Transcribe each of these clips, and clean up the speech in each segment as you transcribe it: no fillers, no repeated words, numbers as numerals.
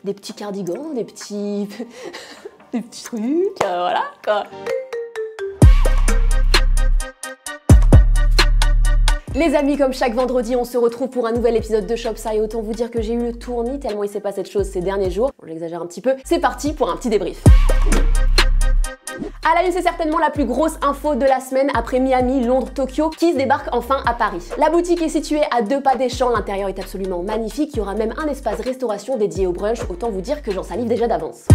des petits cardigans, des petits... des petits trucs, voilà quoi. Les amis, comme chaque vendredi, on se retrouve pour un nouvel épisode de Shopsa et autant vous dire que j'ai eu le tournis tellement il s'est passé de choses ces derniers jours. Bon, j'exagère un petit peu. C'est parti pour un petit débrief. À la une, c'est certainement la plus grosse info de la semaine après Miami, Londres, Tokyo qui se débarquent enfin à Paris. La boutique est située à 2 pas des champs, l'intérieur est absolument magnifique, il y aura même un espace restauration dédié au brunch, autant vous dire que j'en salive déjà d'avance.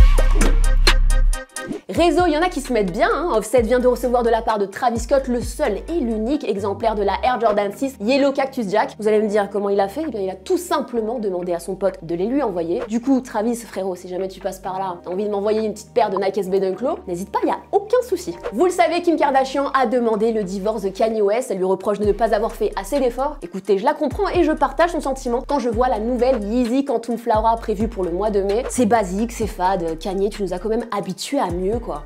Réseau, il y en a qui se mettent bien, hein. Offset vient de recevoir de la part de Travis Scott le seul et l'unique exemplaire de la Air Jordan 6 Yellow Cactus Jack. Vous allez me dire comment il a fait? Eh bien il a tout simplement demandé à son pote de les lui envoyer. Du coup Travis, frérot, si jamais tu passes par là, t'as envie de m'envoyer une petite paire de Nike SB Dunk Low, n'hésite pas, il y a aucun souci. Vous le savez, Kim Kardashian a demandé le divorce de Kanye West, elle lui reproche de ne pas avoir fait assez d'efforts. Écoutez, je la comprends et je partage son sentiment quand je vois la nouvelle Yeezy Quantum Flora prévue pour le mois de mai. C'est basique, c'est fade, Kanye, tu nous as quand même habitués à mieux quoi.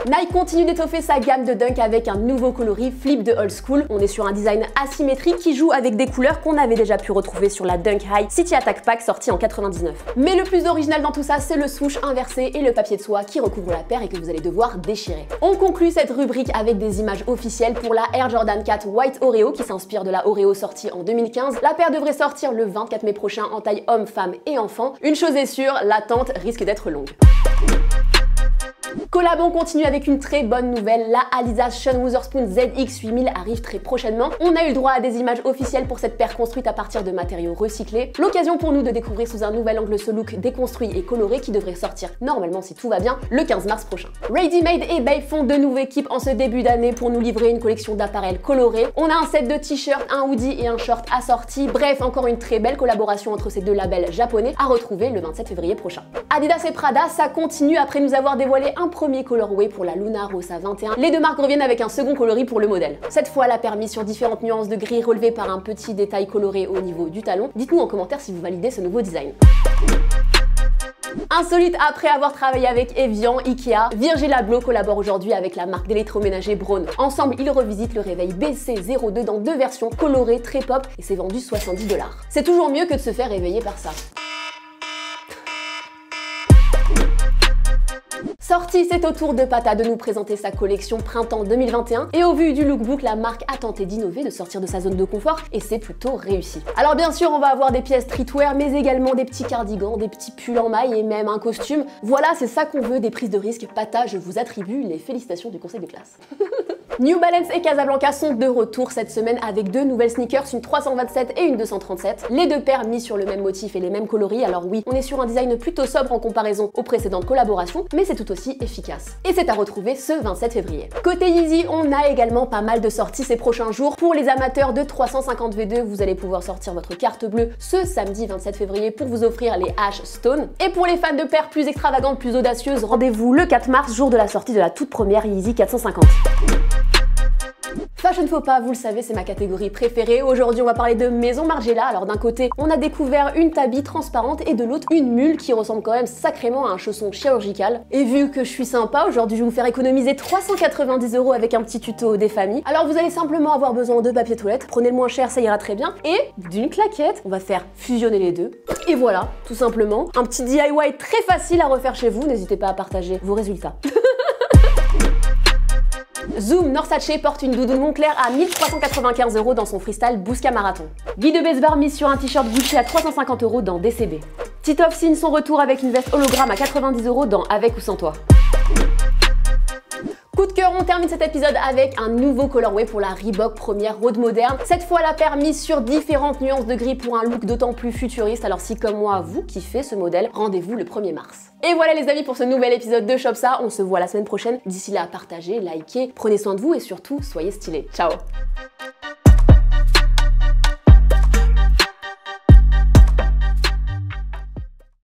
Nike continue d'étoffer sa gamme de dunk avec un nouveau coloris Flip de Old School. On est sur un design asymétrique qui joue avec des couleurs qu'on avait déjà pu retrouver sur la Dunk High City Attack Pack sortie en 99. Mais le plus original dans tout ça, c'est le swoosh inversé et le papier de soie qui recouvre la paire et que vous allez devoir déchirer. On conclut cette rubrique avec des images officielles pour la Air Jordan 4 White Oreo qui s'inspire de la Oreo sortie en 2015. La paire devrait sortir le 24 mai prochain en taille homme, femme et enfant. Une chose est sûre, l'attente risque d'être longue. Collab, on continue avec une très bonne nouvelle, la Aliza's Sean Wotherspoon ZX8000 arrive très prochainement. On a eu le droit à des images officielles pour cette paire construite à partir de matériaux recyclés. L'occasion pour nous de découvrir sous un nouvel angle ce look déconstruit et coloré qui devrait sortir normalement si tout va bien le 15 mars prochain. Ready Made et Babe font de nouvelles équipes en ce début d'année pour nous livrer une collection d'appareils colorés. On a un set de t-shirts, un hoodie et un short assorti. Bref, encore une très belle collaboration entre ces deux labels japonais à retrouver le 27 février prochain. Adidas et Prada, ça continue après nous avoir dévoilé un premier colorway pour la Luna Rossa 21. Les deux marques reviennent avec un second coloris pour le modèle. Cette fois, la paire mise sur différentes nuances de gris relevées par un petit détail coloré au niveau du talon. Dites-nous en commentaire si vous validez ce nouveau design. Insolite, après avoir travaillé avec Evian, Ikea, Virgil Abloh collabore aujourd'hui avec la marque d'électroménager Braun. Ensemble, ils revisitent le réveil BC02 dans 2 versions colorées très pop et c'est vendu 70 $. C'est toujours mieux que de se faire réveiller par ça. Sorti, c'est au tour de Pata de nous présenter sa collection printemps 2021 et au vu du lookbook, la marque a tenté d'innover, de sortir de sa zone de confort et c'est plutôt réussi. Alors bien sûr, on va avoir des pièces streetwear mais également des petits cardigans, des petits pulls en maille et même un costume. Voilà, c'est ça qu'on veut, des prises de risque. Pata, je vous attribue les félicitations du conseil de classe. New Balance et Casablanca sont de retour cette semaine avec 2 nouvelles sneakers, une 327 et une 237. Les deux paires mis sur le même motif et les mêmes coloris, alors oui, on est sur un design plutôt sobre en comparaison aux précédentes collaborations, mais c'est tout aussi efficace. Et c'est à retrouver ce 27 février. Côté Yeezy, on a également pas mal de sorties ces prochains jours. Pour les amateurs de 350 V2, vous allez pouvoir sortir votre carte bleue ce samedi 27 février pour vous offrir les Ash Stone. Et pour les fans de paires plus extravagantes, plus audacieuses, rendez-vous le 4 mars, jour de la sortie de la toute première Yeezy 450. Fashion faux pas, vous le savez, c'est ma catégorie préférée. Aujourd'hui, on va parler de Maison Margiela. Alors d'un côté, on a découvert une tabi transparente et de l'autre, une mule qui ressemble quand même sacrément à un chausson chirurgical. Et vu que je suis sympa, aujourd'hui, je vais vous faire économiser 390 € avec un petit tuto des familles. Alors vous allez simplement avoir besoin de papier toilette. Prenez le moins cher, ça ira très bien. Et d'une claquette, on va faire fusionner les deux. Et voilà, tout simplement. Un petit DIY très facile à refaire chez vous. N'hésitez pas à partager vos résultats. Zoom, Norsace porte une doudoune Moncler à 1395 € dans son freestyle Bousca Marathon. Guy de Besbar mise sur un t-shirt Gucci à 350 € dans DCB. Titoff signe son retour avec une veste hologramme à 90 € dans Avec ou sans toi. Coup de cœur, on termine cet épisode avec un nouveau colorway pour la Reebok première Road moderne. Cette fois, la paire mise sur différentes nuances de gris pour un look d'autant plus futuriste. Alors si comme moi, vous kiffez ce modèle, rendez-vous le 1er mars. Et voilà les amis pour ce nouvel épisode de Shopsa. On se voit la semaine prochaine. D'ici là, partagez, likez, prenez soin de vous et surtout, soyez stylés. Ciao!